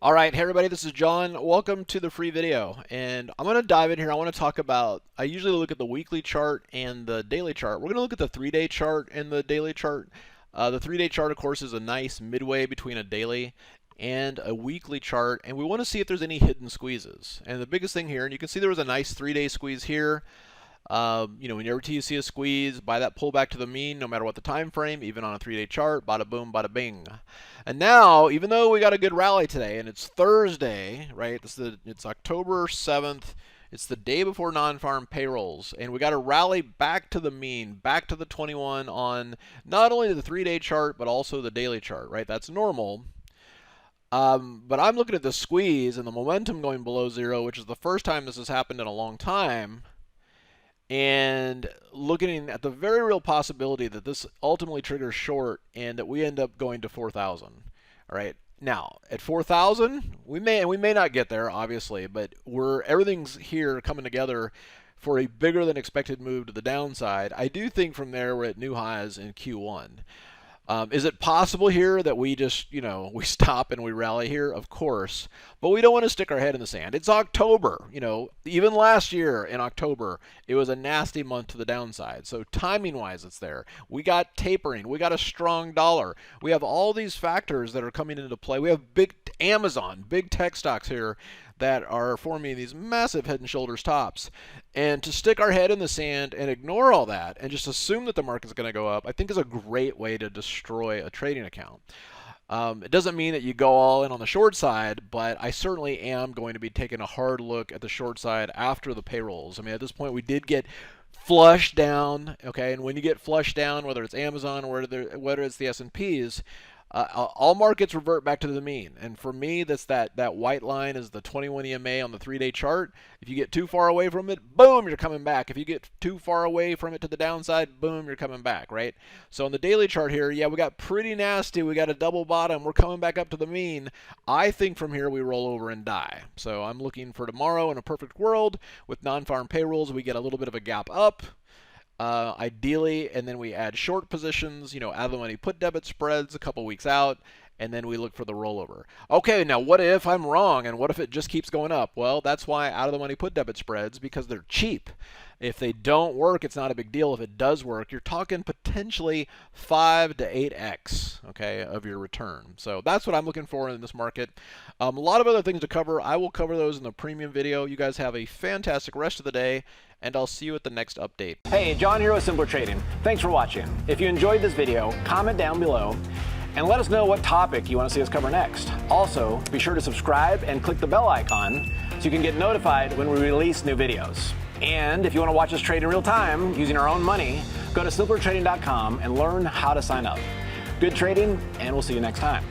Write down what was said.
All right, hey everybody, this is John. Welcome to the free video. And I'm going to dive in here. I want to talk about, I usually look at the weekly chart and the daily chart. We're going to look at the 3-day chart and the daily chart. The 3-day chart, of course, is a nice midway between a daily and a weekly chart. And we want to see if there's any hidden squeezes. And the biggest thing here, and you can see there was a nice 3-day squeeze here. Whenever you see a squeeze, buy that pullback to the mean, no matter what the time frame, even on a 3-day chart, bada boom, bada bing. And now, even though we got a good rally today, and it's Thursday, right? It's October 7th. It's the day before non-farm payrolls, and we got to rally back to the mean, back to the 21 on not only the 3-day chart, but also the daily chart, right? That's normal. But I'm looking at the squeeze and the momentum going below zero, which is the first time this has happened in a long time. And looking at the very real possibility that this ultimately triggers short and that we end up going to 4,000. All right. Now, at 4,000, we may not get there, obviously, but everything's here coming together for a bigger than expected move to the downside. I do think from there we're at new highs in Q1. Is it possible here that we just, we stop and we rally here? Of course. But we don't want to stick our head in the sand. It's October. Even last year in October, it was a nasty month to the downside. So timing-wise, it's there. We got tapering. We got a strong dollar. We have all these factors that are coming into play. We have big Amazon, big tech stocks here that are forming these massive head and shoulders tops. And to stick our head in the sand and ignore all that and just assume that the market's going to go up, I think is a great way to destroy a trading account. It doesn't mean that you go all in on the short side, but I certainly am going to be taking a hard look at the short side after the payrolls. I mean, at this point, we did get flushed down, okay? And when you get flushed down, whether it's Amazon or whether it's the S&Ps, all markets revert back to the mean. And for me, that's that white line is the 21 EMA on the 3-day chart. If you get too far away from it, boom, you're coming back. If you get too far away from it to the downside, boom, you're coming back, right? So on the daily chart here, yeah, we got pretty nasty. We got a double bottom. We're coming back up to the mean. I think from here we roll over and die. So I'm looking for tomorrow in a perfect world with non-farm payrolls. We get a little bit of a gap up. Ideally, and then we add short positions, out of the money put debit spreads a couple weeks out, and then we look for the rollover. Okay, now what if I'm wrong, and what if it just keeps going up? Well, that's why out of the money put debit spreads, because they're cheap. If they don't work, it's not a big deal. If it does work, you're talking potentially 5 to 8x, okay, of your return. So that's what I'm looking for in this market. A lot of other things to cover. I will cover those in the premium video. You guys have a fantastic rest of the day, and I'll see you at the next update. Hey, John here with Simpler Trading. Thanks for watching. If you enjoyed this video, comment down below and let us know what topic you want to see us cover next. Also, be sure to subscribe and click the bell icon so you can get notified when we release new videos. And if you want to watch us trade in real time using our own money, go to simplertrading.com and learn how to sign up. Good trading, and we'll see you next time.